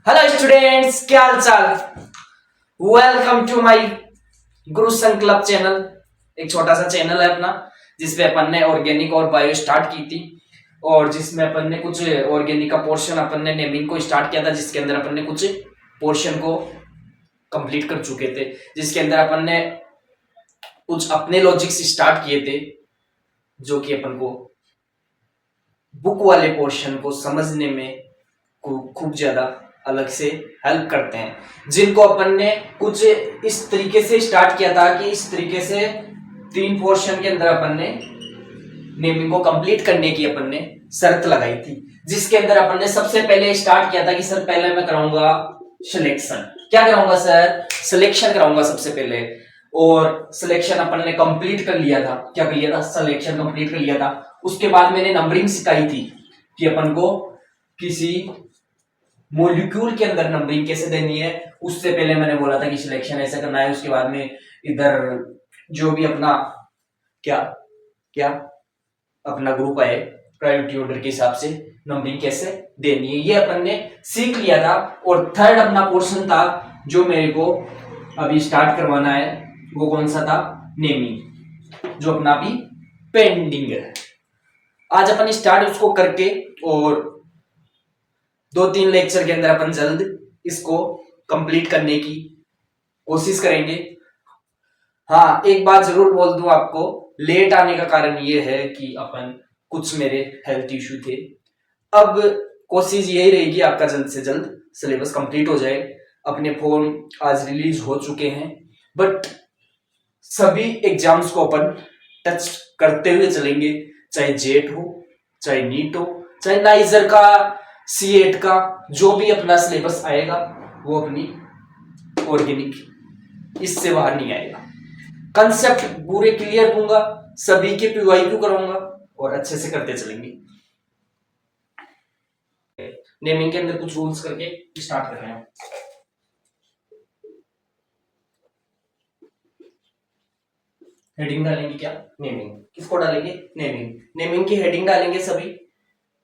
Hello students, क्या हाल चाल। Welcome to my गुरु संघ क्लब चैनल। एक छोटा सा चैनल है अपना, जिसपे अपन ने ऑर्गेनिक और बायो स्टार्ट की थी, और जिसमें अपन ने कुछ ऑर्गेनिक का पोर्शन अपन ने नेमिंग को स्टार्ट किया था, जिसके अंदर अपन ने कुछ पोर्शन को कंप्लीट कर चुके थे, जिसके अंदर अपन ने कुछ अपने लॉजिक्स स्टार्ट किए थे, जो कि अपन को बुक वाले पोर्शन को समझने में खूब ज्यादा अलग से हेल्प करते हैं, जिनको अपन ने कुछ इस तरीके से स्टार्ट किया था कि इस तरीके से 3 पोर्शन के अंदर अपन ने नेमिंग को कंप्लीट करने की अपन ने शर्त लगाई थी, जिसके अंदर अपन ने सबसे पहले स्टार्ट किया था कि सर पहले मैं कराऊंगा सिलेक्शन। क्या कराऊंगा सर? सिलेक्शन कराऊंगा सबसे पहले। और सिलेक्शन अपन ने कंप्लीट कर लिया था। क्या कर लिया था? सिलेक्शन कंप्लीट कर लिया था। उसके बाद मैंने नंबरिंग सिखाई थी कि अपन को किसी मोलिक्यूल के अंदर नंबरिंग कैसे देनी है। उससे पहले मैंने बोला था कि सिलेक्शन ऐसा करना है। उसके बाद में इधर जो भी अपना क्या क्या अपना ग्रुप है, प्रायोरिटी ऑर्डर के हिसाब से नंबरिंग कैसे देनी है, ये अपन ने सीख लिया था। और थर्ड अपना पोर्शन था जो मेरे को अभी स्टार्ट करवाना है, वो कौन सा था? नेमिंग, जो अपना अभी पेंडिंग है। आज अपन स्टार्ट उसको करके और 2-3 लेक्चर के अंदर अपन जल्द इसको कंप्लीट करने की कोशिश करेंगे। हाँ, एक बात जरूर बोल दूं आपको, लेट आने का कारण ये है कि अपन कुछ मेरे हेल्थ इश्यू थे। अब कोशिश यही रहेगी आपका जल्द से जल्द सिलेबस कंप्लीट हो जाए। अपने फॉर्म आज रिलीज हो चुके हैं, बट सभी एग्जाम्स को अपन टच करते हुए चलेंगे, चाहे जेट हो, चाहे नीट हो, चाहे नाइजर का, सी8 का, जो भी अपना सिलेबस आएगा वो अपनी ऑर्गेनिक इससे बाहर नहीं आएगा। कंसेप्ट पूरे क्लियर दूंगा, सभी के पीवाईक्यू कराऊंगा और अच्छे से करते चलेंगे। नेमिंग के अंदर कुछ रूल्स करके स्टार्ट कर रहे हैं। हेडिंग डालेंगे क्या? नेमिंग। किसको डालेंगे? नेमिंग। नेमिंग की हेडिंग डालेंगे सभी।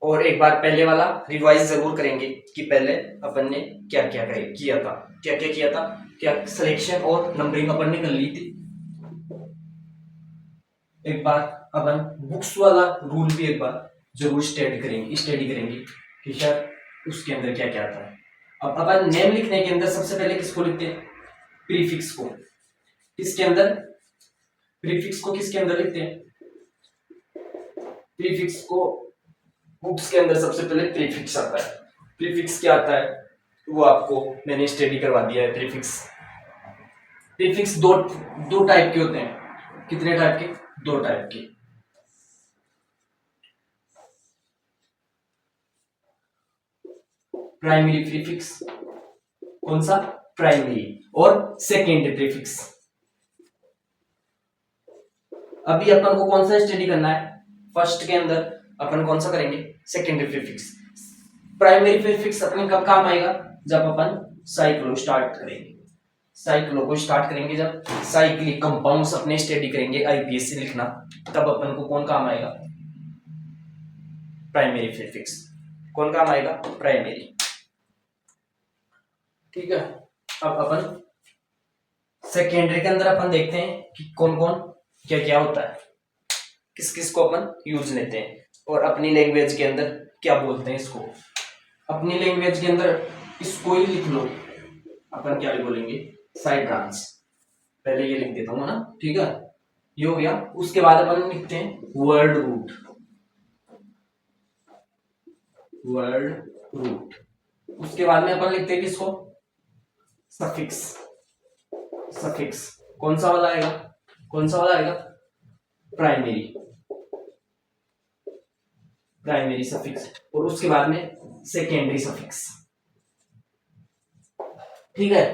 और एक बार पहले वाला रिवाइज जरूर करेंगे कि पहले अपन ने क्या क्या किया था, क्या क्या किया था, क्या सिलेक्शन और नंबरिंग अपन ने कर ली थी। एक बार अपन बुक्स वाला रूल भी एक बार जरूर स्टडी करेंगे कि सर उसके अंदर क्या क्या आता है। अब अपन नेम लिखने के अंदर सबसे पहले किसको लिखते हैं? प्रीफिक्स को। किसके अंदर? प्रीफिक्स को किसके अंदर लिखते हैं? प्रीफिक्स को बुक्स के अंदर सबसे पहले प्रीफिक्स आता है। प्रीफिक्स क्या आता है वो आपको मैंने स्टडी करवा दिया है। प्रीफिक्स प्रीफिक्स दो टाइप के होते हैं। कितने टाइप के? 2 टाइप के। Primary prefix. कौन सा? प्राइमरी। और सेकेंडरी प्रीफिक्स। अभी अपन को कौन सा स्टडी करना है? फर्स्ट के अंदर अपन कौन सा करेंगे? Secondary prefix. प्राइमरी प्रीफिक्स अपने कब काम आएगा? जब अपन साइक्लो स्टार्ट करेंगे। साइक्लो को स्टार्ट करेंगे जब साइक्लिक कंपाउंड्स अपने स्टडी करेंगे, आईपीएस से लिखना, तब अपन को कौन काम आएगा? Primary prefix. कौन काम आएगा? प्राइमरी। ठीक है। अब अपन सेकेंडरी के अंदर अपन देखते हैं कि कौन कौन क्या क्या होता है, किस किस को अपन यूज लेते हैं और अपनी लैंग्वेज के अंदर क्या बोलते हैं इसको। अपनी लैंग्वेज के अंदर इसको ही लिख लो। अपन क्या बोलेंगे? Side branch. पहले ये लिख देता हूँ ना, ठीक है, ये हो गया। उसके बाद अपन लिखते हैं वर्ड रूट। Word root. उसके बाद में अपन लिखते हैं किसको? सफिक्स। सफिक्स कौन सा वाला आएगा? कौन सा वाला आएगा? प्राइमरी। Primary suffix. और उसके बाद में सेकेंडरी सफिक्स। ठीक है।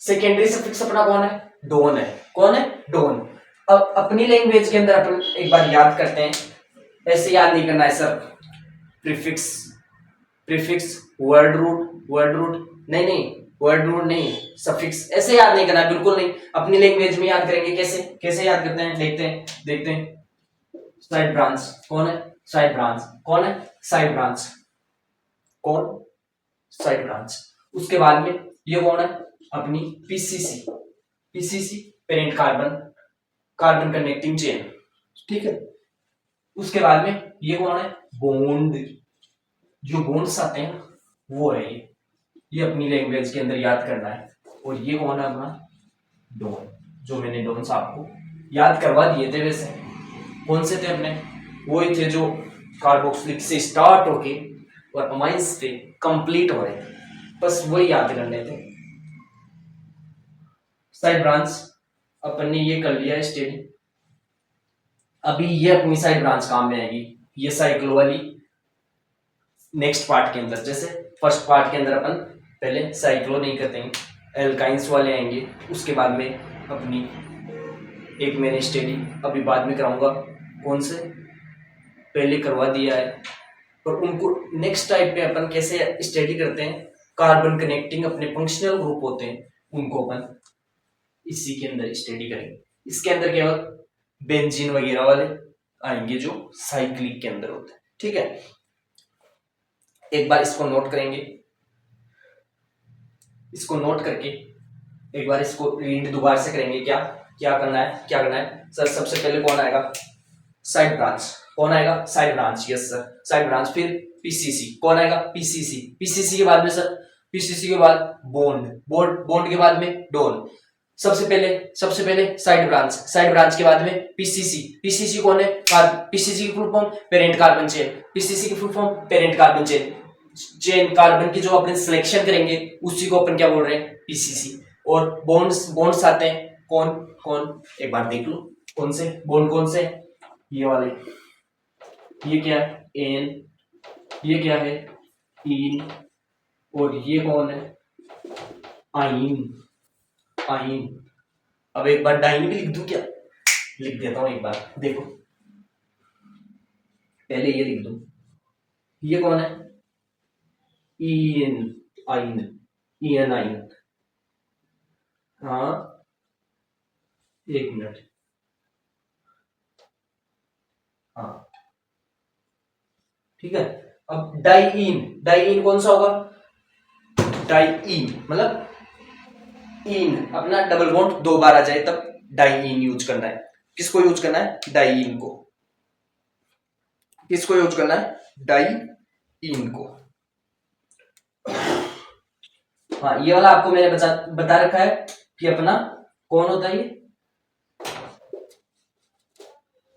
सेकेंडरी सफिक्स अपना कौन है? डोन है। कौन है? डोन। अब अपनी लैंग्वेज के अंदर अपन एक बार याद करते हैं, ऐसे याद नहीं करना है sir. Prefix, prefix, word root, word root नहीं नहीं, वर्ड रूट नहीं, सफिक्स ऐसे याद नहीं करना, बिल्कुल नहीं। अपनी लैंग्वेज में याद करेंगे। कैसे कैसे याद करते हैं? देखते हैं। Side branch. कौन है? Side branch. कौन है? Side branch. कौन? Side branch. उसके बाद में ये कौन है, अपनी PCC, PCC parent carbon, carbon connecting chain, ठीक है। उसके बाद में ये कौन है, बॉन्ड, जो बॉन्ड्स आते हैं वो है ये अपनी लैंग्वेज के अंदर याद करना है। और ये कौन है अपना डोन, जो मैंने डोन्स आपको याद करवा दिए थे। वैसे कौन से थे अपने, वो ही थे जो कार्बोक्सिलिक से स्टार्ट होके और अमाइंस पे कंप्लीट हो रहे थे, बस वही याद करने थे। साइड ब्रांच अपन ने ये कर लिया स्टडी। अभी ये अपनी साइड ब्रांच काम में आएगी, ये साइक्लो वाली नेक्स्ट पार्ट के अंदर। जैसे फर्स्ट पार्ट के अंदर अपन पहले साइक्लो नहीं करते हैं, एल्काइंस वाले आएंगे, उसके बाद में अपनी एक मैंने स्टडी अभी बाद में कराऊंगा, कौन से पहले करवा दिया है। और उनको नेक्स्ट टाइप पे अपन कैसे स्टडी करते हैं, कार्बन कनेक्टिंग अपने फंक्शनल ग्रुप होते हैं, उनको अपन इसी के अंदर स्टडी करेंगे। इसके अंदर केवल बेंजीन वगैरह वाले आएंगे जो साइक्लिक के अंदर होते हैं, ठीक है। एक बार इसको नोट करेंगे, इसको नोट करके एक बार इसको रीड दोबारा से करेंगे। क्या क्या करना है, क्या करना है सर, सबसे पहले कौन आएगा, साइड ब्रांच, कौन आएगा, side branch, yes sir, side branch. फिर पीसीसी, कौन आएगा, पीसीसी, पीसीसी के बाद में सर, पीसीसी के बाद बॉन्ड, बॉन्ड के बाद में डोन। सबसे पहले साइड ब्रांच, साइड ब्रांच के बाद में पीसीसी, पीसीसी कौन है, पीसीसी की full form parent carbon chain, PCC की full form parent carbon chain, chain carbon की जो अपन सिलेक्शन करेंगे उसी को अपन क्या बोल रहे हैं, पीसीसी। और बॉन्ड्स आते हैं, कौन कौन एक बार देख लो, कौन से बॉन्ड, कौन से, ये वाले, ये क्या है एन, ये क्या है इन, और ये कौन है आइन, आइन। अब एक बार डाइन भी लिख दूं क्या, लिख देता हूं एक बार, देखो पहले ये लिख दूं, ये कौन है इन, आइन, इन आइन। हाँ एक मिनट, हाँ ठीक है। अब डाइइन, डाइइन कौन सा होगा, डाइइन मतलब इन, अपना डबल बॉन्ड दो बार आ जाए तब डाइइन यूज करना है। किसको यूज करना है, डाइइन को, किसको यूज करना है, डाइइन को। हाँ ये वाला आपको मैंने बता रखा है कि अपना कौन होता है, ये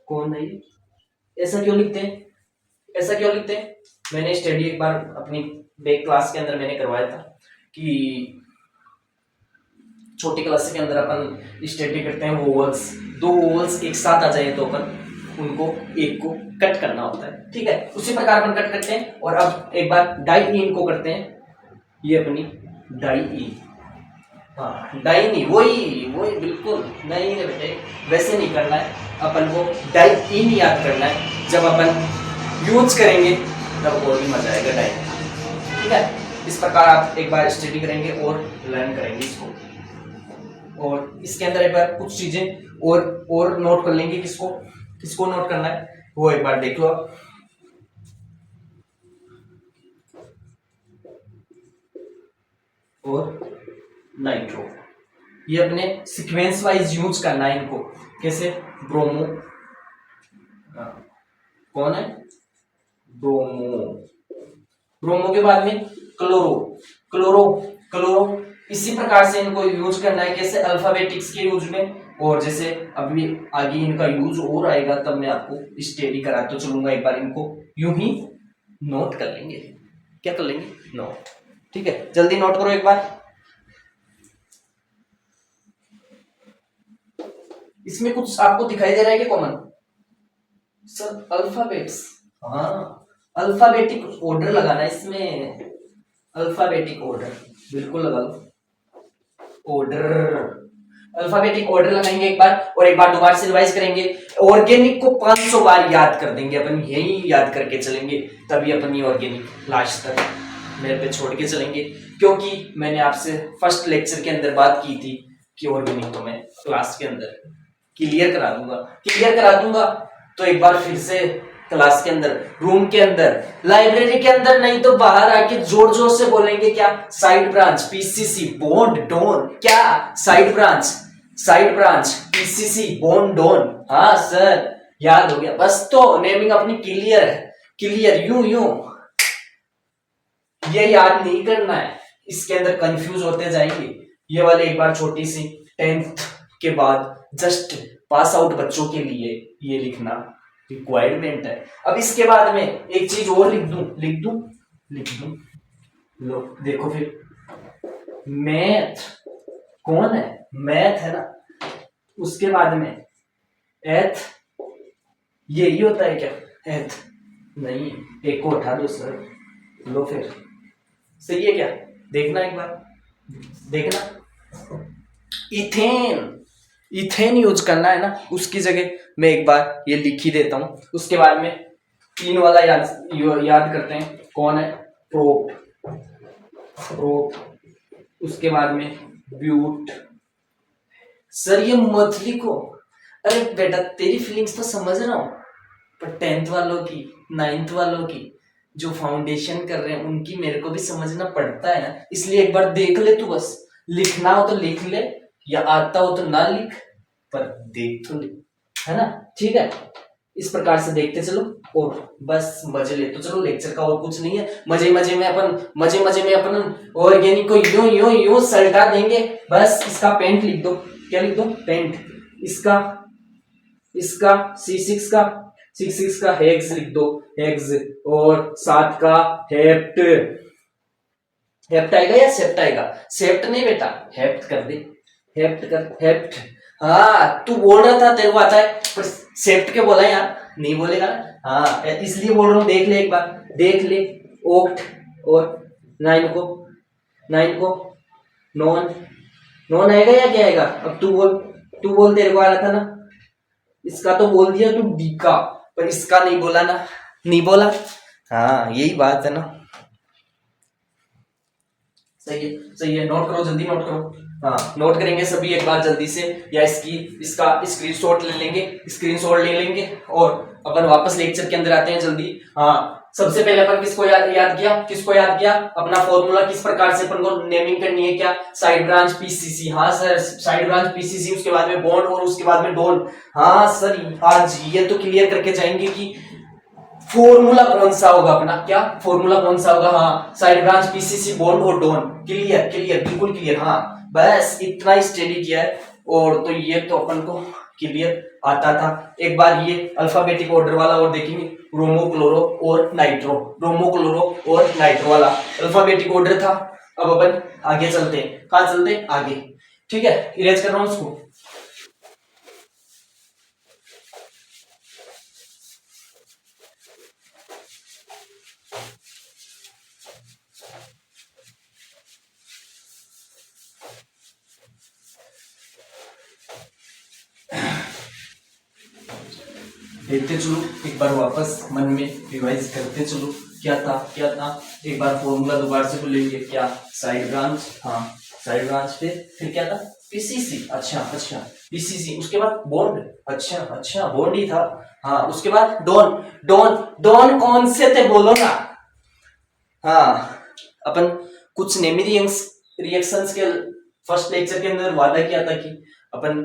कौन है, ये ऐसा क्यों लिखते हैं, ऐसा क्यों लिखते हैं। मैंने स्टडी एक बार अपनी बैक क्लास के अंदर मैंने करवाया था कि छोटी क्लास के अंदर अपन स्टडी करते हैं वोवल्स, दो वोवल्स एक साथ आ जाए तो अपन उनको एक को कट करना होता है, ठीक है। उसी प्रकार अपन कट करते हैं। और अब एक बार डाइइन को करते हैं, ये अपनी डाइइन, हाँ डाइइन, वही बिल्कुल नहीं है बेटे, वैसे नहीं करना है, अपन को डाइइन याद करना है। जब अपन यूज करेंगे तब और भी मजा आएगा डाइइन, ठीक है। इस प्रकार आप एक बार स्टडी करेंगे और लर्न करेंगे इसको। और इसके अंदर एक बार कुछ चीजें और नोट कर लेंगे, किसको किसको नोट करना है वो एक बार देख लो आप। और नाइट्रो, ये अपने सीक्वेंस वाइज यूज करना है इनको, कैसे, ब्रोमो, कौन है ब्रोमो, ब्रोमो के बाद में क्लोरो, क्लोरो, क्लोरो, इसी प्रकार से इनको यूज करना है, कैसे अल्फाबेटिक्स के यूज में। और जैसे अभी आगे इनका यूज और आएगा तब मैं आपको स्टडी कराते तो चलूंगा, एक बार इनको यूं ही नोट कर लेंगे, क्या कर लेंगे, नोट, ठीक है। जल्दी नोट करो एक बार। इसमें कुछ आपको दिखाई दे रहा है कि कॉमन, सर अल्फाबेट्स, हाँ अल्फाबेटिक ऑर्डर लगाना है इसमें, अल्फाबेटिक ऑर्डर बिल्कुल लगा लो, ऑर्डर, अल्फाबेटिक ऑर्डर लगाएंगे एक बार, और एक बार दोबारा से रिवाइज करेंगे। ऑर्गेनिक को 500 बार याद कर देंगे अपन, यही याद करके चलेंगे, तभी अपन ये ऑर्गेनिक लास्ट तक मेरे पे छोड़ के चलेंगे। क्योंकि मैंने आपसे फर्स्ट लेक्चर के अंदर बात की थी कि ऑर्गेनिक तो मैं क्लास के अंदर क्लियर करा दूंगा, तो एक बार फिर से क्लास के अंदर, रूम के अंदर, लाइब्रेरी के अंदर, नहीं तो बाहर आके जोर जोर से बोलेंगे क्या, side branch PCC bond don, क्या side branch, side branch PCC bond don. हाँ सर याद हो गया, बस तो नेमिंग अपनी क्लियर है, क्लियर, यूं यूं, ये याद नहीं करना है, इसके अंदर कंफ्यूज होते जाएंगे। ये वाले एक बार छोटी सी 10th के बाद जस्ट पास आउट बच्चों के लिए ये लिखना रिक्वायरमेंट है। अब इसके बाद में एक चीज और लिख दूं, लिख दूं, लिख दूं, लो देखो फिर, मैथ कौन है, मैथ है ना, उसके बाद में एथ, यही होता है क्या, एथ नहीं, एक को उठा दो सर, लो फिर, सही है क्या, देखना एक बार, देखना, इथेन, इथेन यूज करना है ना, उसकी जगह मैं एक बार ये लिख ही देता हूं। उसके बाद में 3 वाला याद करते हैं, कौन है, प्रोप, प्रोप, उसके बाद में ब्यूट। सर ये मत लिखो, अरे बेटा तेरी फीलिंग्स तो समझ रहा हूं, पर 10th वालों की, 9th वालों की जो फाउंडेशन कर रहे हैं उनकी मेरे को भी समझना पड़ता है ना, इसलिए एक बार देख ले तू, बस लिखना हो तो लिख ले, या आता हो तो ना लिख, पर देख तो ले, है ना, ठीक है। इस प्रकार से देखते चलो और बस मजे लेते चलो, लेक्चर का और कुछ नहीं है, मजे मजे में अपन, मजे मजे में अपन ऑर्गेनिक को यूं यूं यूं सल्टा देंगे। बस इसका पेंट लिख दो, क्या लिख दो, पेंट, इसका, इसका C6 का, C6 का हेक्स लिख दो, हेक्स, और 7 का हेप्ट, हेप्ट आएगा या सेप्ट आएगा, सेप्ट नहीं बेटा, हेप्ट कर दे, हेप्ट कर, हेप्ट। हाँ तू बोल रहा था तेरे को आता है, पर सेप्ट के बोला यार, नहीं बोलेगा ना, हाँ इसलिए बोल रहा हूँ, देख ले एक बार, देख ले, ओक्ट, और 9 को, 9 को नॉन, नॉन आएगा या क्या आएगा, अब तू बोल, तू बोल, तेरे को आ रहा था ना, इसका तो बोल दिया तू डी का, पर इसका नहीं बोला ना, नहीं बोला, हाँ यही बात है ना, सही है, सही है, नोट करो जल्दी, नोट करो, हाँ नोट करेंगे सभी एक बार जल्दी से, या इसका स्क्रीनशॉट ले लेंगे, स्क्रीनशॉट ले लेंगे, और अपन वापस लेक्चर के अंदर आते हैं जल्दी। हाँ सबसे पहले अपन किसको याद किया, किसको याद किया, अपना फॉर्मूला किस प्रकार से अपन को नेमिंग करनी है, क्या, साइड ब्रांच पीसीसी, हाँ सर साइड ब्रांच पीसीसी, उसके बाद में बॉन्ड, और उसके बाद में डॉन। हाँ सर आज ये तो क्लियर करके जाएंगे कि फॉर्मूला कौन सा होगा अपना, क्या फॉर्मूला कौन सा होगा, हाँ साइड ब्रांच पीसीसी बॉन्ड और डॉन, क्लियर, क्लियर, बिल्कुल क्लियर, हाँ बस इतना ही स्टडी किया है, और तो ये तो अपन को क्लियर आता था। एक बार ये अल्फाबेटिक ऑर्डर वाला और देखेंगे, रोमो क्लोरो और नाइट्रो, रोमो क्लोरो और नाइट्रो वाला अल्फाबेटिक ऑर्डर था। अब अपन आगे चलते हैं, कहाँ चलते हैं, आगे, ठीक है, इरेज कर रहा हूं उसको। देखते चलो एक बार वापस मन में रिवाइज करते चलो, क्या था, क्या था, एक बार फॉर्मूला दोबारा से बोलेंगे, क्या, साइड ब्रांच, हाँ साइड ब्रांच, फिर क्या था, पीसीसी, अच्छा अच्छा पीसीसी, उसके बाद बॉन्ड, अच्छा अच्छा बॉन्ड ही था, हाँ उसके बाद डॉन, डॉन, डॉन कौन से थे बोलो ना, हाँ अपन कुछ नेमी रिएक्शंस के फर्स्ट लेक्चर के अंदर वादा किया था कि अपन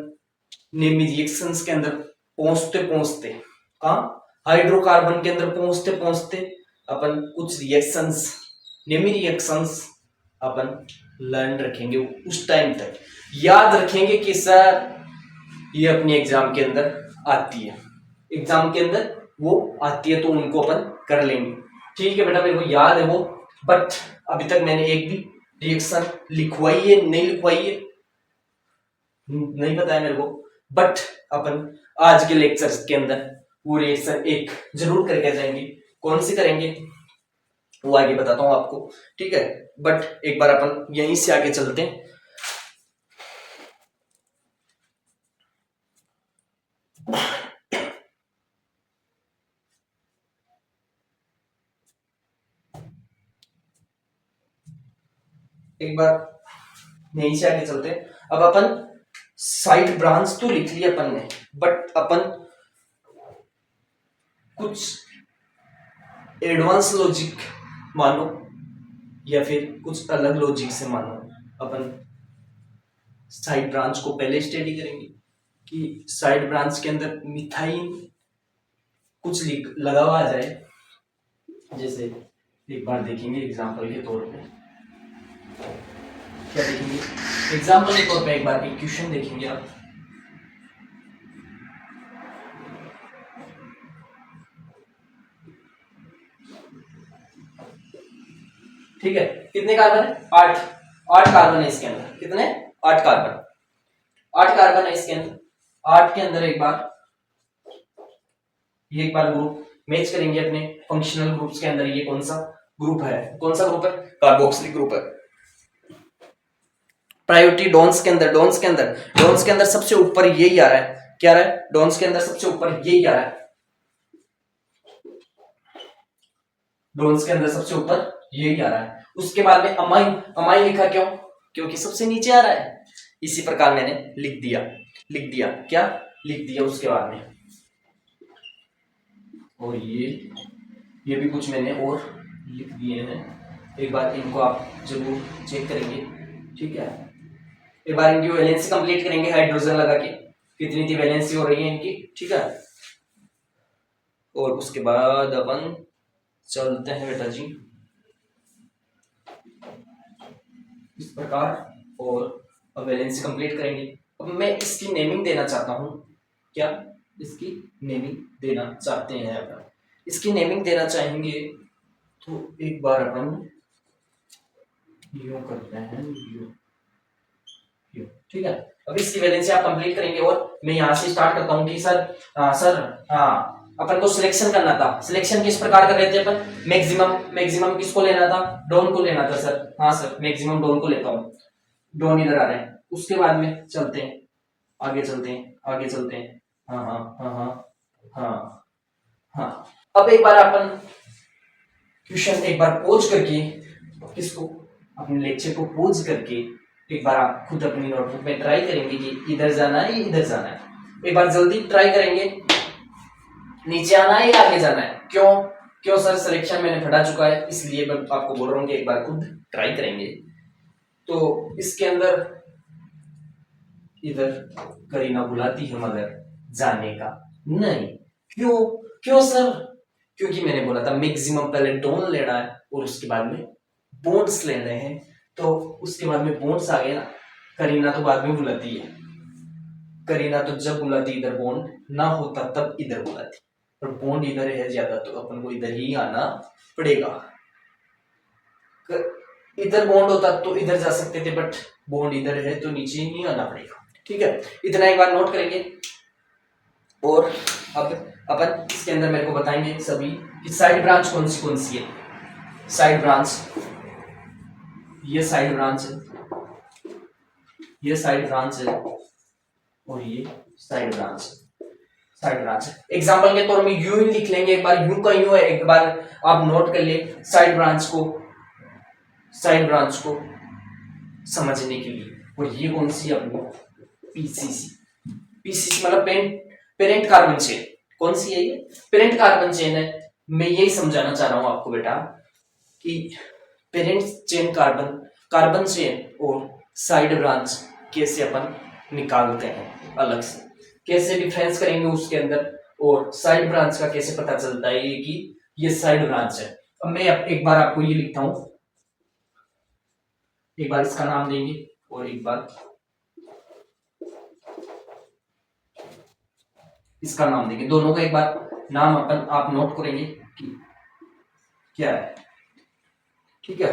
नेमी रिएक्शंस के अंदर पहुंचते पहुंचते, हाँ हाइड्रोकार्बन के अंदर पहुंचते पहुंचते अपन कुछ रिएक्शंस, नेमी रिएक्शंस अपन लर्न रखेंगे, उस टाइम तक याद रखेंगे कि सर ये अपनी एग्जाम के अंदर आती है, एग्जाम के अंदर वो आती है, तो उनको अपन कर लेंगे, ठीक है बेटा, मेरे को याद है वो, बट अभी तक मैंने एक भी रिएक्शन लिखवाई है नहीं लिखवाई है नहीं पता है मेरे को, बट अपन आज के लेक्चर्स के अंदर वो रिएक्शन एक जरूर करके जाएंगे, कौन सी करेंगे वो आगे बताता हूं आपको, ठीक है, बट एक बार अपन यहीं से आगे चलते हैं। एक बार यहीं से आगे चलते हैं। अब अपन साइड ब्रांच तो लिख लिया अपन ने, बट अपन कुछ एडवांस लॉजिक मानो या फिर कुछ अलग लॉजिक से मानो, अपन साइड ब्रांच को पहले स्टडी करेंगे कि साइड ब्रांच के अंदर मिथाइन कुछ लगा हुआ आ जाए। जैसे एक बार देखेंगे एग्जांपल के तौर पे, क्या देखेंगे एग्जांपल के तौर पे एक बार इक्वेशन देखेंगे आप। ठीक है, कितने कार्बन है? 8 कार्बन है इसके अंदर। कितने? 8 कार्बन। 8 कार्बन है इसके अंदर। 8 के अंदर एक बार ग्रुप मैच करेंगे अपने फंक्शनल ग्रुप्स के अंदर। ये कौन सा ग्रुप है? कौन सा ग्रुप है? कार्बोक्सिलिक ग्रुप है। प्रायोरिटी डोन्स के अंदर सबसे ऊपर यही आ रहा है। क्या आ रहा है? डोन्स के अंदर सबसे ऊपर यही आ रहा है। डोन्स के अंदर सबसे ऊपर यही आ रहा है। उसके बाद में अमाइन लिखा क्यों? क्योंकि सबसे नीचे आ रहा है। इसी प्रकार मैंने लिख दिया। क्या लिख दिया? उसके बाद में और ये भी कुछ मैंने और लिख दिए हैं। एक बार इनको आप जरूर चेक करेंगे। ठीक है, एक बार इनकी वैलेंसी कंप्लीट करेंगे हाइड्रोजन लगा के, कितनी थी वैलेंसी हो रही है इनकी। ठीक है, और उसके बाद अपन चलते हैं बेटा जी इस प्रकार, और अब वैलेंसी कंप्लीट करेंगे। अब मैं इसकी नेमिंग देना चाहता हूं। क्या इसकी नेमिंग देना चाहते हैं? अपन इसकी नेमिंग देना चाहेंगे तो एक बार अपन यूं करते हैं, यूं। ठीक है, अब इसकी वैलेंसी आप कंप्लीट करेंगे और मैं यहां से स्टार्ट करता हूं कि सर अपन को सिलेक्शन करना था। सिलेक्शन किस प्रकार कर रहे थे अपन? मैक्सिमम किसको लेना था? डोन को लेना था सर। हाँ सर, मैक्सिमम डोन को लेता हूँ। डोन इधर आ रहे हैं। उसके बाद में चलते हैं, आगे चलते हैं। हाँ। अब एक बार अपन क्वेश्चन एक बार पॉज करके, किसको? अपने लेक्चर को पॉज करके एक बार आप खुद अपनी नोटबुक में ट्राई करेंगे कि इधर जाना है, इधर जाना है। एक बार जल्दी ट्राई करेंगे, नीचे आना है या आगे जाना है। क्यों सर? सिलेक्शन मैंने पढ़ा चुका है, इसलिए मैं आपको बोल रहा हूँ कि एक बार खुद ट्राई करेंगे। तो इसके अंदर इधर करीना बुलाती है मगर जाने का नहीं। क्यों सर? क्योंकि मैंने बोला था मैक्सिमम पहले डोन लेना है और उसके बाद में बॉन्ड्स लेने हैं। तो उसके बाद में बॉन्ड्स आ गए ना, करीना तो बाद में बुलाती है। करीना तो जब बुलाती इधर बॉन्ड ना होता तब इधर बुलाती, और बॉन्ड इधर है ज्यादा तो अपन को इधर ही आना पड़ेगा। इधर बॉन्ड होता तो इधर जा सकते थे, बट बॉन्ड इधर है तो नीचे ही आना पड़ेगा। ठीक है, इतना एक बार नोट करेंगे। और अब अपन इसके अंदर मेरे को बताएंगे सभी कि साइड ब्रांच कौन सी है। साइड ब्रांच, ये साइड ब्रांच है, ये साइड ब्रांच है और ये साइड ब्रांच है। एग्जांपल के तौर में यूं ही लिख लेंगे। एक बार यूं का यूं है, एक बार आप नोट कर ले साइड ब्रांच को समझने के लिए। और ये कौन सी अपनी पीसीसी मतलब पेरेंट कार्बन चेन। कौन सी है ये? पेरेंट कार्बन चेन है। मैं यही समझाना चाह रहा हूं आपको बेटा कि पेरेंट चेन कार्बन चेन और साइड ब्रांच कैसे अपन निकालते हैं अलग से, कैसे डिफरेंस करेंगे उसके अंदर, और साइड ब्रांच का कैसे पता चलता है कि ये साइड ब्रांच है। अब मैं एक बार आपको ये लिखता हूं, एक बार इसका नाम देंगे और एक बार इसका नाम देंगे। दोनों का एक बार नाम अपन आप नोट करेंगे कि क्या है। ठीक है,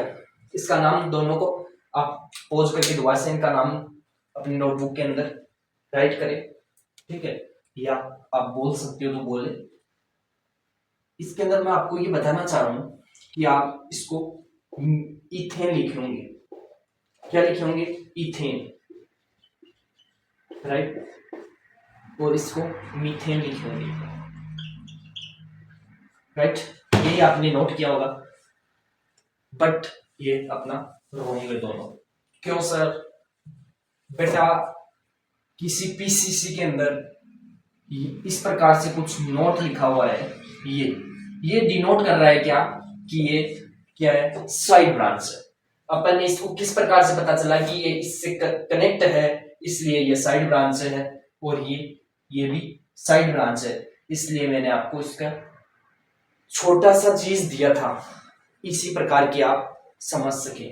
इसका नाम दोनों को आप पॉज करके दोबारा से इनका नाम अपनी नोटबुक के अंदर राइट करें। ठीक है, या आप बोल सकते हो तो बोले। इसके अंदर मैं आपको ये बताना चाह रहा हूं कि आप इसको इथेन लिखे होंगे। क्या लिखे होंगे? Ethane, right. और इसको मीथेन लिखे होंगे, राइट। यही आपने नोट किया होगा, बट ये अपना रॉन्ग है दोनों। क्यों सर? बेटा किसी पीसीसी के अंदर इस प्रकार से कुछ नोट लिखा हुआ है, ये ये डिनोट कर रहा है क्या कि ये क्या है, साइड ब्रांच है। अपन ने इसको किस प्रकार से पता चला कि ये इससे कनेक्ट है, इसलिए ये साइड ब्रांच है, और ये भी साइड ब्रांच है, इसलिए मैंने आपको इसका छोटा सा चीज दिया था, इसी प्रकार की आप समझ सके।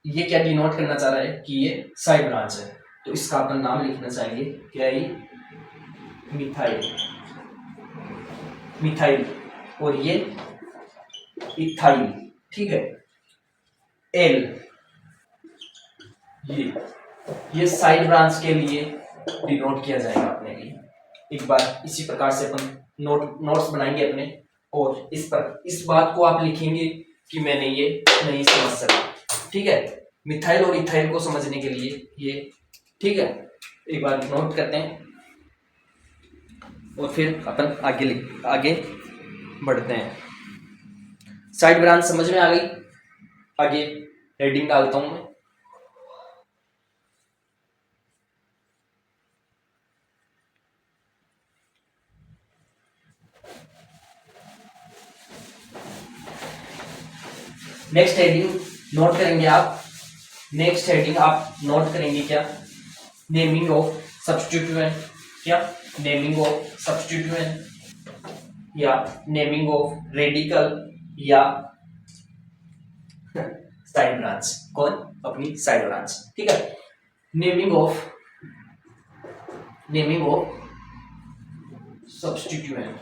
ये क्या डिनोट करना चाह रहा है कि ये साइड ब्रांच है, तो इसका अपन नाम लिखना चाहेंगे क्या, ये मिथाइल, मिथाइल, और ये इथाइल, ठीक है। एल, ये साइड ब्रांच के लिए डिनोट किया जाएगा अपने लिए। एक बार इसी प्रकार से अपन नोट्स बनाएंगे अपने, और इस बात को आप लिखेंगे कि मैंने ये नहीं समझ सका, ठीक है। मिथाइल और इथाइल को समझने के लिए ये, ठीक है, एक बार नोट करते हैं और फिर अपन आगे बढ़ते हैं। साइड ब्रांच समझ में आ गई, आगे हेडिंग डालता हूं मैं। नेक्स्ट हेडिंग नोट करेंगे आप, नेक्स्ट हेडिंग आप नोट करेंगे क्या, नेमिंग ऑफ सब्स्टिट्यूएंट, क्या नेमिंग ऑफ सब्स्टिट्यूएंट या नेमिंग ऑफ रेडिकल या साइड ब्रांच, कौन, अपनी साइड ब्रांच, ठीक है। नेमिंग ऑफ सब्स्टिट्यूएंट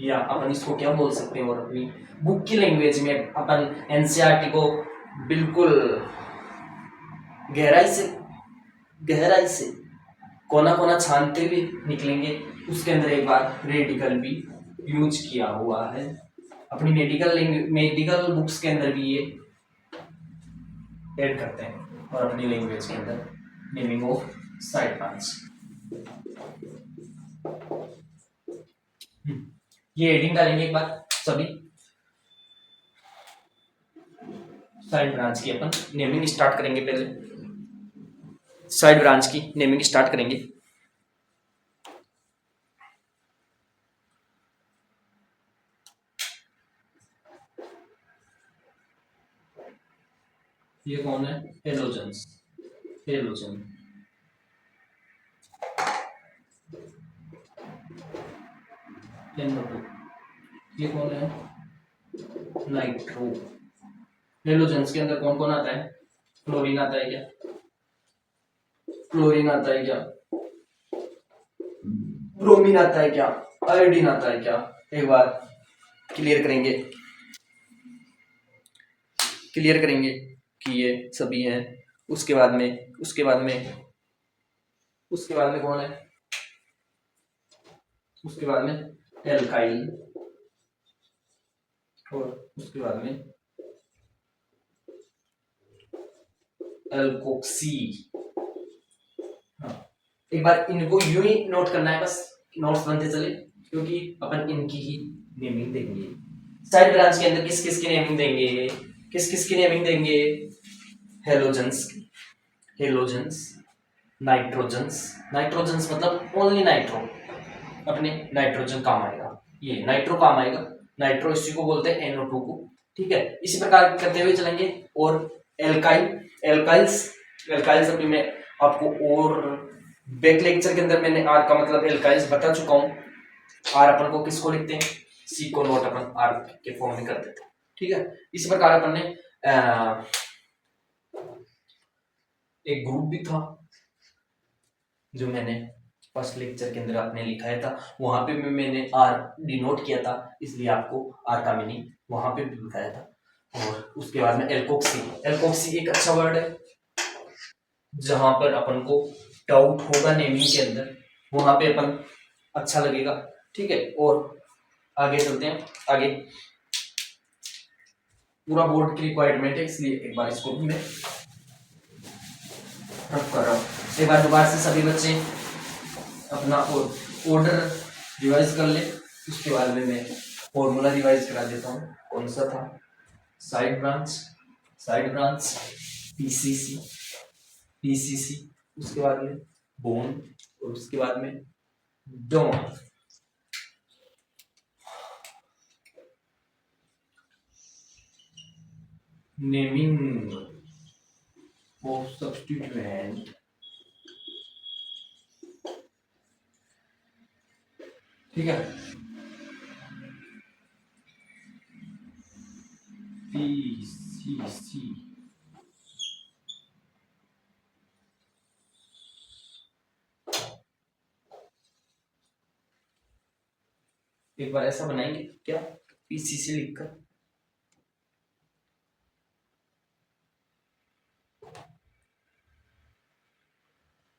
या अपन इसको क्या बोल सकते हैं, और अपनी बुक की लैंग्वेज में अपन एनसीईआरटी को बिल्कुल गहराई से कोना कोना छानते हुए निकलेंगे। उसके अंदर एक बार रेडिकल भी यूज किया हुआ है, अपनी मेडिकल बुक्स के अंदर भी ये ऐड करते हैं, और अपनी लैंग्वेज के अंदर नेमिंग ऑफ साइड ब्रांच। ये हेडिंग डालेंगे एक बार सभी, साइड ब्रांच की अपन नेमिंग स्टार्ट करेंगे, पहले साइड ब्रांच की नेमिंग स्टार्ट करेंगे। ये कौन है, हेलोजन, NO2, ये कौन है, नाइट्रो। हेलोजेंस के अंदर कौन कौन आता है, क्लोरीन आता है क्या, क्लोरीन आता है क्या, ब्रोमीन आता है क्या, आयोडीन आता है क्या, एक बार क्लियर करेंगे कि ये सभी हैं। उसके बाद में कौन है, उसके बाद में एल्काइल, और उसके बाद में एल्कोक्सी। हाँ, एक बार इनको यूं ही नोट करना है, बस नोट्स बनते चले, क्योंकि अपन इनकी ही नेमिंग देंगे। साइड ब्रांच के अंदर किस किस की नेमिंग देंगे, हेलोजेंस, नाइट्रोजन्स मतलब ओनली नाइट्रो, अपने नाइट्रोजन काम आएगा, ये नाइट्रो काम आएगा, नाइट्रो इसी को बोलते हैं NO2 को, ठीक है। इसी प्रकार करते हुए चलेंगे। और एल्काइल्स अभी मैं आपको, और बैक लेक्चर के अंदर मैंने आर का मतलब एल्काइल्स बता चुका हूं। आर अपन को किसको लिखते हैं, सी को नोट अपन आर के फॉर्म में कर देते हैं, ठीक है। इसी प्रकार अपन ने एक ग्रुप भी था जो मैंने फर्स्ट लेक्चर के अंदर आपने लिखाया था, वहां पे मैंने आर डिनोट किया था, इसलिए आपको आर का मीनिंग वहां पे भी बताया था। और उसके बाद में एल्कोक्सी एक अच्छा वर्ड है, जहां पर अपन को डाउट होगा नेमिंग के अंदर, वहां पे अपन अच्छा लगेगा, ठीक है। और आगे चलते हैं, आगे पूरा बोर्ड की रिक्वायरमेंट है, इसलिए एक बार इसको भी मैं रफ कर रहा हूँ। एक बार दोबारा से सभी बच्चे अपना ऑर्डर रिवाइज कर ले, उसके बाद में मैं फॉर्मूला रिवाइज करा देता हूँ। कौन सा था, साइड ब्रांच, PCC, उसके बाद में बोन, और उसके बाद में डोन। नेमिंग ऑफ सब्स्टिट्यूएंट, ठीक है। PCC, एक बार ऐसा बनाएंगे क्या, PCC लिखकर।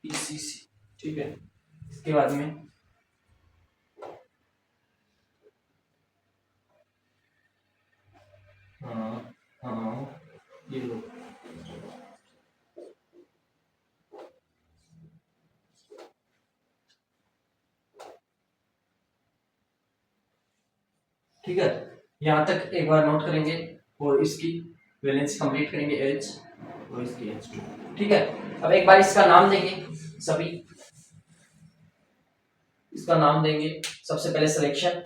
PCC, ठीक है। इसके बाद में हाँ हाँ, ये लो। ठीक है, यहाँ तक एक बार नोट करेंगे और इसकी वैलेंस कंप्लीट करेंगे H और इसकी H2, ठीक है। अब एक बार इसका नाम देंगे सभी, इसका नाम देंगे सबसे पहले सिलेक्शन,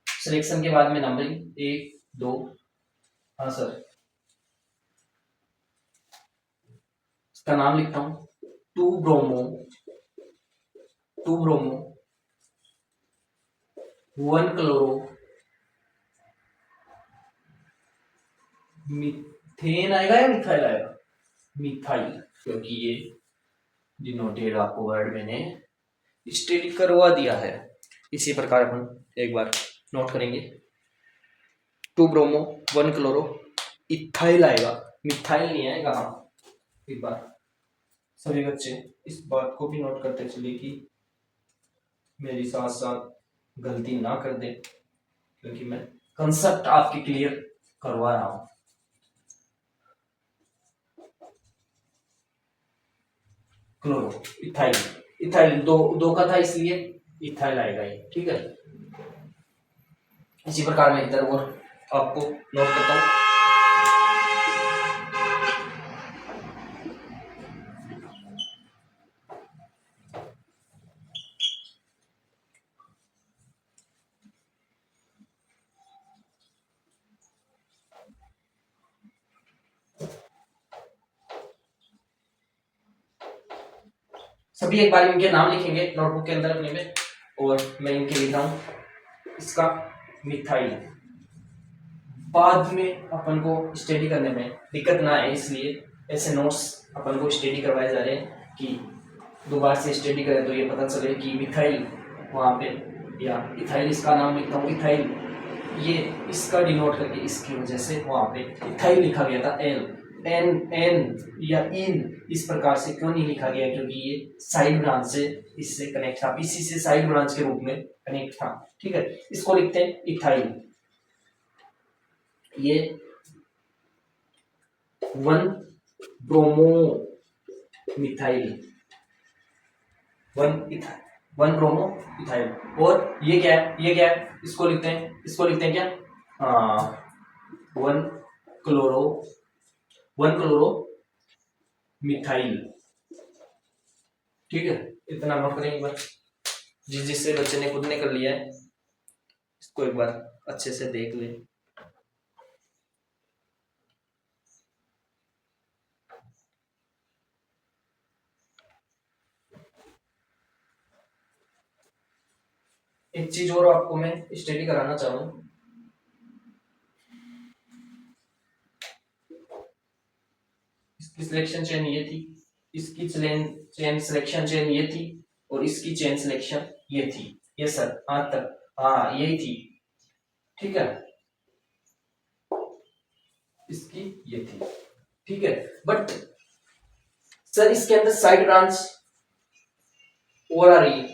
सिलेक्शन के बाद में नंबरिंग 1 2, हाँ सर, इसका नाम लिखता हूँ 2 ब्रोमो, 2 ब्रोमो 1 क्लोरो मीथेन आएगा या मिथाइल आएगा, मिथाइल, क्योंकि ये डिनोटेड आपको वर्ड मैंने स्टडी करवा दिया है। इसी प्रकार अपन एक बार नोट करेंगे 2 ब्रोमो 1 क्लोरो, इथाइल आएगा, मिथाइल नहीं आएगा। हाँ, एक बार सभी बच्चे इस बात को भी नोट करते चलिए कि मेरी साथ साथ गलती ना कर दे, क्योंकि मैं कंसेप्ट आपके क्लियर करवा रहा हूं। क्लोरो, इथाइल, इथाइल दो का था इसलिए इथाइल आएगा ये, ठीक है। इसी प्रकार मैं इधर और आपको नोट करता हूं। सभी एक बार इनके नाम लिखेंगे नोटबुक के अंदर अपने में, और मैं इनके लिख रहा हूं इसका मिथाइल। बाद में अपन को स्टडी करने में दिक्कत ना आए, इसलिए ऐसे नोट्स अपन को स्टडी करवाए जा रहे हैं कि दोबारा से स्टडी करें तो ये पता चले कि मिथाइल वहाँ पे, या इथाइल इसका नाम लिखता हूँ इथाइल, ये इसका डिनोट करके इसकी वजह से वहाँ पे इथाइल लिखा गया था, एल एन एन या इन इस प्रकार से क्यों नहीं लिखा गया, क्योंकि ये साइड ब्रांच से इससे कनेक्ट था, पीसी से साइड ब्रांच के रूप में कनेक्ट था, ठीक है। इसको लिखते हैं इथाइल। ये 1 ब्रोमो मिथाइल, 1 ब्रोमो इथाइल, और ये क्या है, ये क्या है, इसको लिखते हैं क्या, 1 क्लोरो, 1 क्लोरो मिथाइल, ठीक है। इतना नोट करें एक बार, जिससे बच्चे ने खुद ने कर लिया है इसको एक बार अच्छे से देख ले। एक चीज और आपको मैं स्टडी कराना चाहूँ, इसकी सिलेक्शन चेन ये थी, इसकी चेन सिलेक्शन चेन ये थी, और इसकी चेन सिलेक्शन ये थी, ये सर हाँ तक, हाँ यही थी, ठीक है। इसकी ये थी, ठीक है। बट सर इसके अंदर साइड ब्रांच और आ रही है,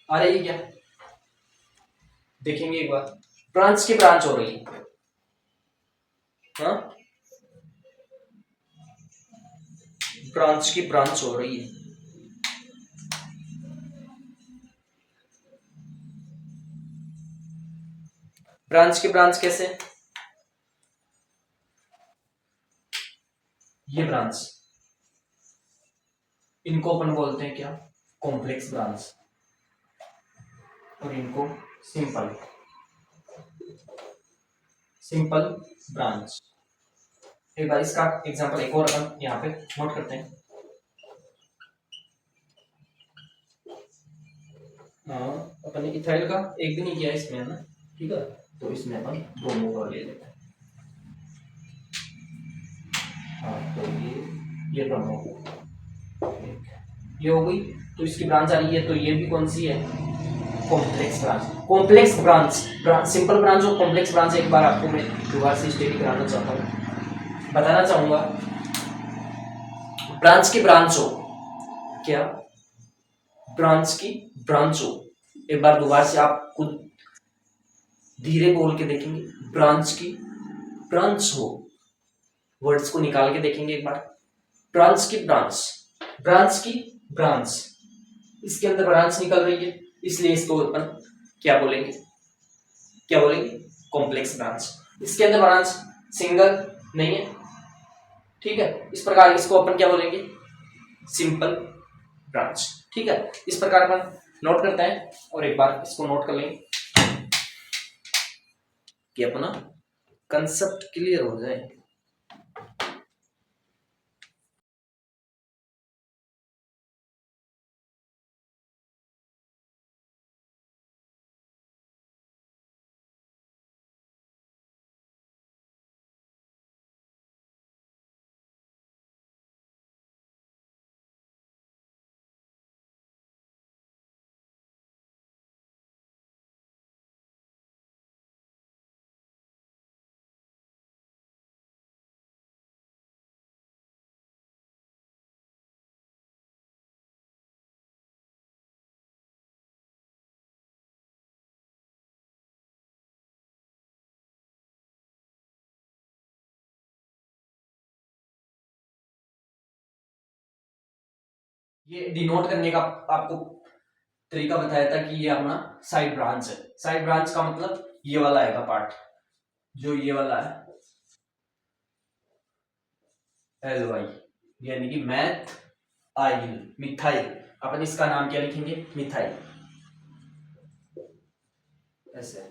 आ रही है क्या, देखेंगे एक बार, ब्रांच की ब्रांच हो रही है, हाँ ब्रांच की ब्रांच हो रही है, ब्रांच की ब्रांच कैसे, ये ब्रांच इनको अपन बोलते हैं क्या, कॉम्प्लेक्स ब्रांच, और इनको सिंपल सिंपल ब्रांच। एक बार इसका एग्जांपल एक और अपन यहाँ पे नोट करते हैं। अपन ने इथाइल का एक दिन ही किया इसमें, है ना, ठीक है, तो इसमें अपन ब्रोमो का ले लेते हैं। हाँ, तो ये ब्रोमो, ये हो गई। तो इसकी ब्रांच आ रही है, तो ये भी कौन सी है, complex branch. Complex branch, simple branch और कॉम्प्लेक्स ब्रांच एक बार आपको मैं दोबारा से स्टडी कराना चाहता हूँ, बताना चाहूंगा। ब्रांच की ब्रांच हो क्या, ब्रांच की ब्रांच हो, एक बार दोबारा से आप खुद धीरे बोल के देखेंगे, ब्रांच की ब्रांच हो, वर्ड्स को निकाल के देखेंगे एक बार। ब्रांच की ब्रांच, ब्रांच की ब्रांच, इसके अंदर ब्रांच निकल रही है, इसलिए इसको अपन क्या बोलेंगे, क्या बोलेंगे, कॉम्प्लेक्स ब्रांच। इसके अंदर ब्रांच सिंगल नहीं है, ठीक है, इस प्रकार इसको अपन क्या बोलेंगे, सिंपल ब्रांच। ठीक है, इस प्रकार अपन नोट करते हैं, और एक बार इसको नोट कर लेंगे कि अपना कंसेप्ट क्लियर हो जाए। ये डिनोट करने का आपको तरीका बताया था कि ये अपना साइड ब्रांच है। साइड ब्रांच का मतलब ये वाला आएगा पार्ट, जो ये वाला है, एल वाई, यानी कि मैथ आइल, मिथाइल। अपन इसका नाम क्या लिखेंगे, मिथाइल, ऐसे।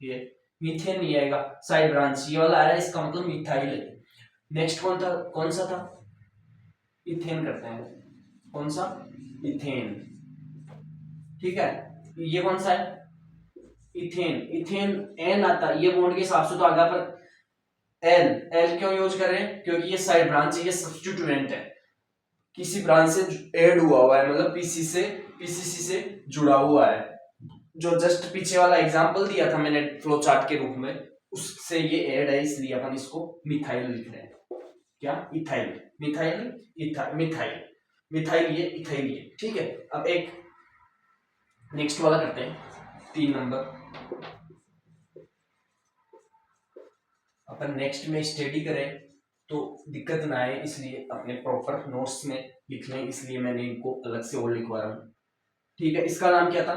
ये मीथेन नहीं आएगा, साइड ब्रांच ये वाला आया, इसका मतलब मिथाइल है। नेक्स्ट कौन था, कौन सा था, इथेन करते हैं, कौन सा, इथेन, ठीक है। ये कौन सा है, इथेन, इथेन एन आता है, ये बॉन्ड के हिसाब से तो आगे, पर एल, एल क्यों यूज कर रहे हैं, क्योंकि ये साइड ब्रांच है, ये सब्स्टिट्यूएंट है, किसी ब्रांच से ऐड हुआ है, मतलब पीसीसी से जुड़ा हुआ है। जो जस्ट पीछे वाला एग्जांपल दिया था मैंने फ्लो चार्ट के रूप में, उससे ये ऐड है, इसलिए अपन इसको मिथाइल लिख रहे हैं। क्या, इथाइल, मिथाइल, मिथाइल, मिथाइल ये, इथाइल ये, ठीक है। अब एक नेक्स्ट वाला करते हैं, 3 नंबर। अपन नेक्स्ट में स्टडी करें तो दिक्कत ना आए, इसलिए अपने प्रॉपर नोट्स में लिख लें, इसलिए मैंने इनको अलग से और लिखवा रहा हूँ, ठीक है। इसका नाम क्या था,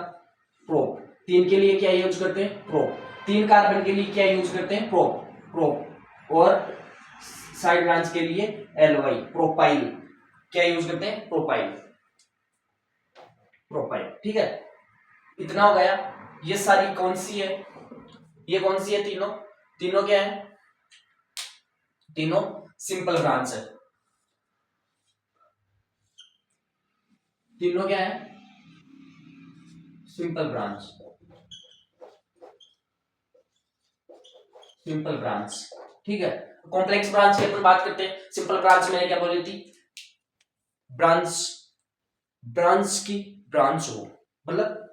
प्रोप। 3 के लिए क्या यूज करते हैं, प्रोप। 3 कार्बन के लिए क्या यूज करते हैं, प्रोप, प्रोप। और साइड ब्रांच के लिए एल वाई, प्रोपाइल, क्या यूज करते हैं, प्रोपाइल, प्रोपाइल, ठीक है। इतना हो गया। ये सारी कौन सी है, ये कौन सी है, तीनों, तीनों क्या है, तीनों सिंपल ब्रांच है, तीनों क्या है, सिंपल ब्रांच, सिंपल ब्रांच, ठीक है। कॉम्प्लेक्स ब्रांच की अपन बात करते हैं। सिंपल ब्रांच मैंने क्या बोली थी, ब्रांच, ब्रांच की ब्रांच हो, मतलब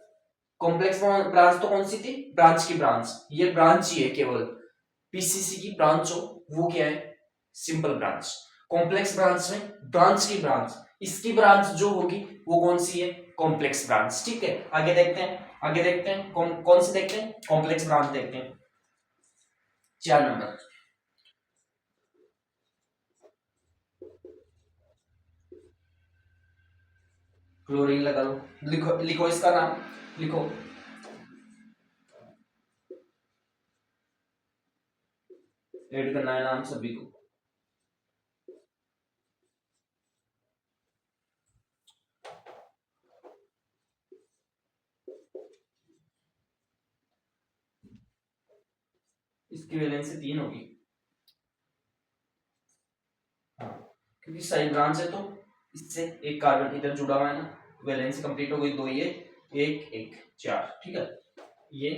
कॉम्प्लेक्स ब्रांच तो कौन सी थी, ब्रांच की ब्रांच, ये ब्रांच ही है केवल, पीसीसी की ब्रांच हो, वो क्या है, सिंपल ब्रांच। कॉम्प्लेक्स ब्रांच में ब्रांच की ब्रांच, इसकी ब्रांच जो होगी वो कौन सी है, कॉम्प्लेक्स ब्रांच, ठीक है। आगे देखते हैं, आगे देखते हैं, कौन से देखते हैं, कॉम्प्लेक्स ब्रांच देखते हैं। 4 नंबर, क्लोरीन लगा लो, लिखो, लिखो इसका नाम, लिखो, ऐड करना है नाम सभी को। इसकी वैलेंसी 3 होगी। हाँ, क्योंकि सही ब्रांच है तो इससे एक कार्बन इधर जुड़ा हुआ है ना, वैलेंसी कंप्लीट हो गई। 2 ये 1 1 4, ठीक है। ये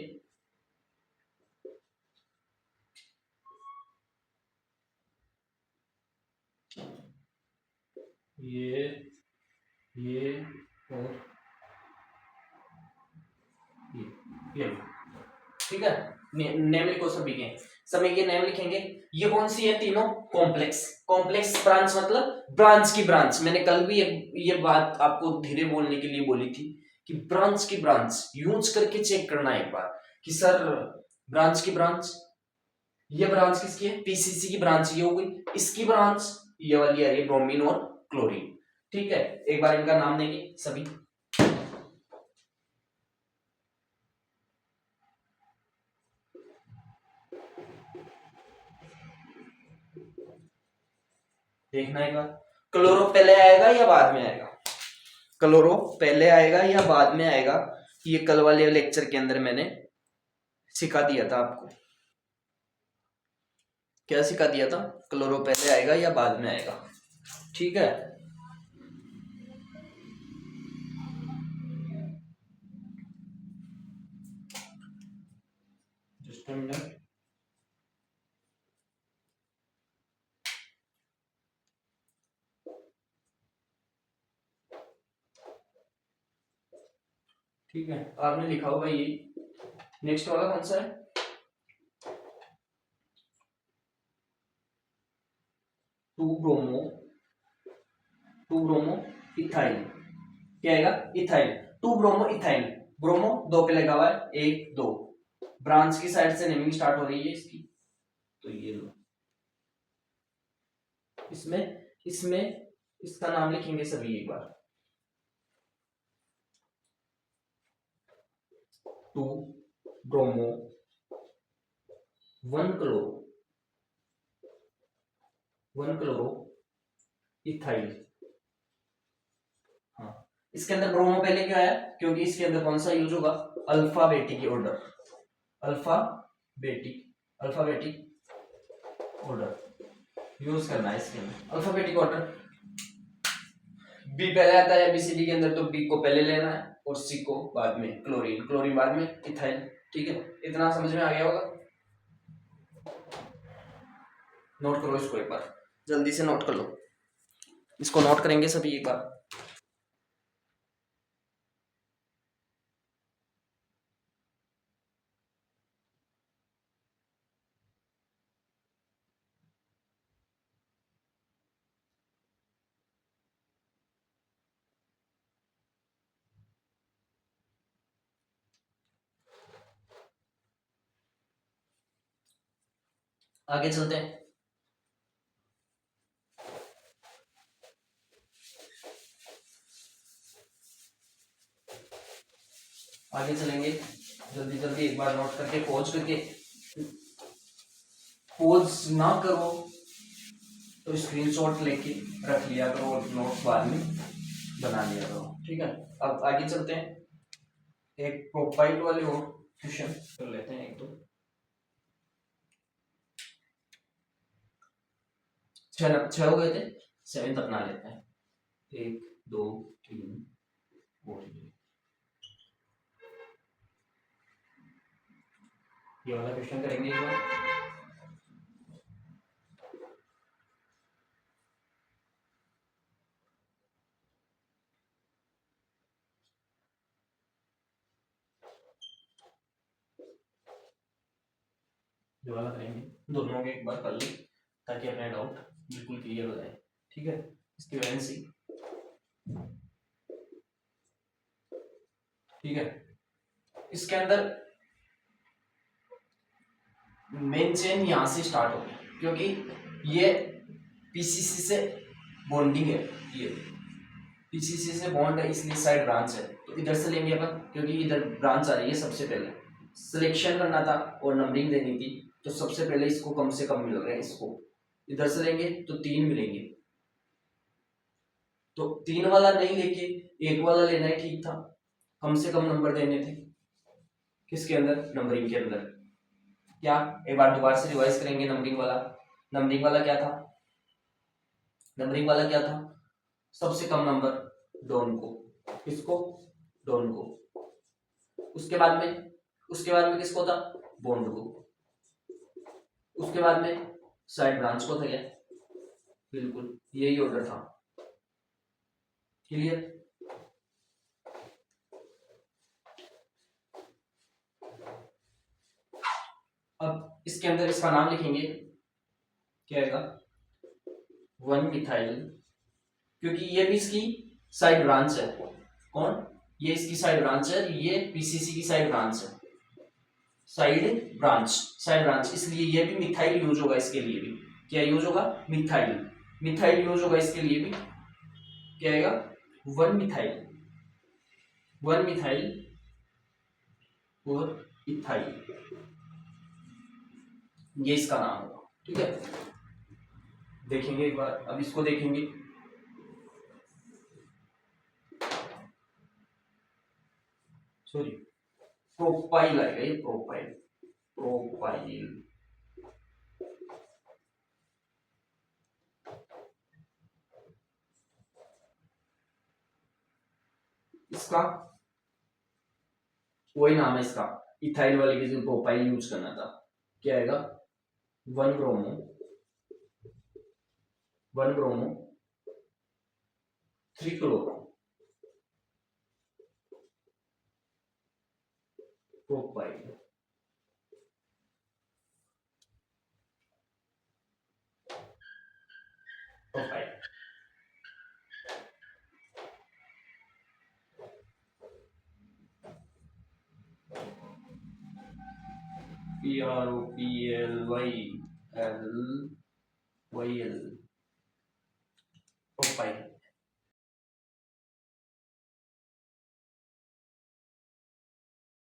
ये ये और ये ठीक है। नेम लिखो सभी के, सभी के नेम लिखेंगे। ये कौन सी है? तीनों कॉम्प्लेक्स। कॉम्प्लेक्स ब्रांच मतलब ब्रांच की ब्रांच। मैंने कल भी ये बात आपको धीरे बोलने के लिए बोली थी कि ब्रांच की ब्रांच यूज करके चेक करना एक बार कि सर ब्रांच की ब्रांच, ये ब्रांच किसकी है? पीसीसी की ब्रांच ये हो गई। इसकी ब्रांच ये वाली है, ये ब्रोमीन और क्लोरीन, ठीक है। एक बार इनका नाम देंगे सभी। देखना एक बार, क्लोरो पहले आएगा या बाद में आएगा? क्लोरो पहले आएगा या बाद में आएगा? ये कल वाले लेक्चर के अंदर मैंने सिखा दिया था आपको। क्या सिखा दिया था? क्लोरो पहले आएगा या बाद में आएगा, ठीक है। Just a minute. ठीक है, आपने लिखा होगा ये। नेक्स्ट वाला कौन सा है? 2 ब्रोमो, 2 ब्रोमो इथाइल। क्या आएगा? इथाइल। 2 bromo ethyl. ब्रोमो 2 पे लगा हुआ है, 1 2। ब्रांच की साइड से नेमिंग स्टार्ट हो रही है इसकी, तो ये लो। इसमें इसमें इसका नाम लिखेंगे सभी एक बार। 2 ब्रोमो 1 क्लोरो इथाइल। हाँ, इसके अंदर ब्रोमो पहले क्यों आया? क्योंकि इसके अंदर कौन सा यूज होगा? Alphabetic order. Alphabetic order use करना है इसके अंदर। अल्फाबेटिक ऑर्डर, बी पहले आता है एबीसीडी के अंदर, तो बी को पहले लेना है और सी को बाद में, क्लोरीन, क्लोरीन बाद में इथाइल, ठीक है। इतना समझ में आ गया होगा? नोट करो इसको एक बार, जल्दी से नोट कर लो। इसको नोट करेंगे सभी एक बार। आगे चलते हैं। आगे चलेंगे, जल्दी जल्दी एक बार नोट करके पॉज करके, पॉज ना करो तो स्क्रीनशॉट लेके रख लिया करो और नोट बाद में बना लिया करो, ठीक है। अब आगे चलते हैं, एक प्रोफाइल वाले और क्वेश्चन कर लेते हैं एक दो। 6 हो गए थे, 7 अपना लेते हैं। 1 2 3 4, ये वाला क्वेश्चन करेंगे एक बार। ये वाला करेंगे, दोनों के एक बार कर ले ताकि अपना डाउट बिल्कुल क्लियर हो जाए, ठीक है। इसकी वैलेंसी, ठीक है। इसके अंदर मेन चेन यहां से स्टार्ट होगी क्योंकि ये पीसीसी से बॉन्डिंग है, ये पीसीसी से बॉन्ड है इसलिए साइड ब्रांच है, तो इधर से लेंगे अपन क्योंकि इधर ब्रांच आ रही है। सबसे पहले सिलेक्शन करना था और नंबरिंग देनी थी, तो सबसे पहले इसको कम से कम मिल रहा है, इसको इधर से लेंगे तो 3 मिलेंगे, तो 3 वाला नहीं लेके 1 वाला लेना ही ठीक था, कम से कम नंबर देने थे किसके अंदर? नंबरिंग के अंदर। क्या, एक बार दोबारा से रिवाइज करेंगे। नंबरिंग वाला क्या था? नंबरिंग वाला क्या था? सबसे कम नंबर डॉन को, किसको? डॉन को। उसके बाद में किसको था? बॉन्ड को। उसके बाद में साइड ब्रांच को था क्या? बिल्कुल यही ऑर्डर था। क्लियर? अब इसके अंदर इसका नाम लिखेंगे, क्या आएगा? 1 मिथाइल, क्योंकि ये भी इसकी साइड ब्रांच है। कौन? ये इसकी साइड ब्रांच है, ये पीसीसी की साइड ब्रांच है। साइड ब्रांच, इसलिए ये भी मिथाइल यूज होगा इसके लिए भी। क्या यूज होगा? मिथाइल यूज होगा इसके लिए भी। क्या आएगा? 1 मिथाइल और इथाइल, ये इसका नाम होगा। ठीक है, देखेंगे एक बार, अब इसको देखेंगे। सॉरी, प्रोपाइल आएगा, ये प्रोपाइल। इसका वही नाम है इसका, इथाइल वाले के लिए प्रोपाइल यूज करना था। क्या आएगा? 1 bromo 3 chloro propyl. Propyl PROPLYL propyl.